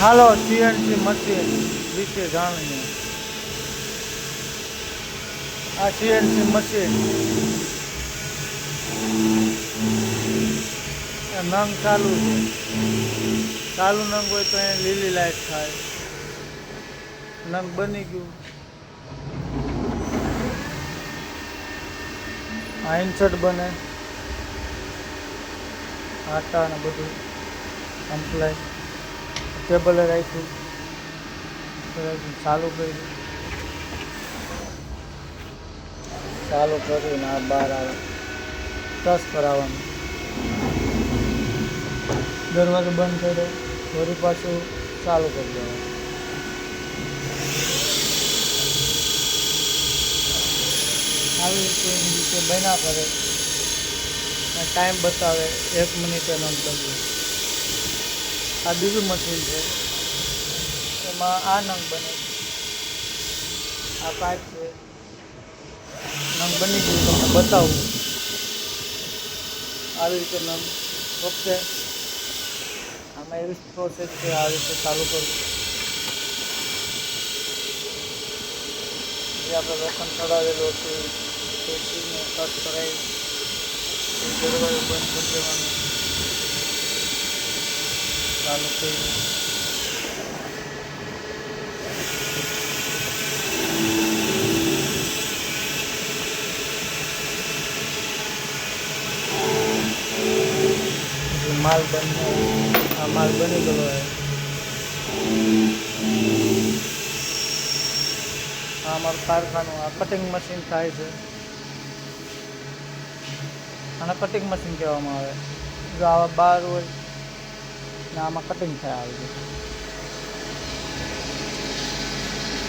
હાલો CNC machine વિશે જાણીએ. આ સીએનસી મશીન નંગ ચાલુ છે. ચાલુ નંગ હોય તો એ લીલી લાઈટ થાય. નંગ બની ગયું. આ ઇન્સર્ટ બને, આટા ને બધું કમ્પ્લાય. ટેબલે રાખ્યું, ચાલુ કર્યું, ચાલુ કરીને આ બહાર આવે, ટચ કરાવવાનું, દરવાજો બંધ કર્યો, ફરી પાછું ચાલુ કરી દેવાનું. આવી રીતે બન્યા કરે. ટાઈમ બતાવે 1 મિનિટે નંગ બનશે. આ બીજું મશીન છે, એમાં આ નંગ બને. આ પાઇપ છે, નંગ બની ગયું તમને બતાવું. આવી રીતે નંગ ઓકે. આમાં એવી પ્રોસેસ છે, આ રીતે ચાલુ કરવું. જે આપણે લોખંડ ચડાવેલું હતું પેશીને કટ કરાવી દરવાજો બંધ કરી દેવાનું, ચાલુ કરી. માલ બને, આ માલ બની ગયો હોય. આ અમારું કારખાનું, આ કટિંગ મશીન થાય છે. આને કટિંગ મશીન કહેવામાં આવે. જો આવા બાર હોય ને આમાં કટિંગ થાય આવી રીતે.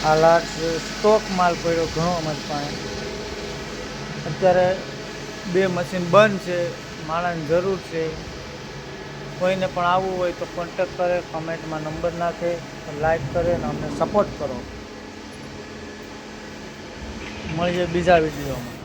આ લાટ સ્ટોક માલ પડ્યો ઘણો અમારી પાસે. અત્યારે 2 મશીન બંધ છે, માણસની જરૂર છે. કોઈને પણ આવવું હોય તો કોન્ટેક્ટ કરે, કમેન્ટમાં નંબર નાખે, લાઈક કરે અને અમને સપોર્ટ કરો. મળીએ બીજા વિડીયોમાં.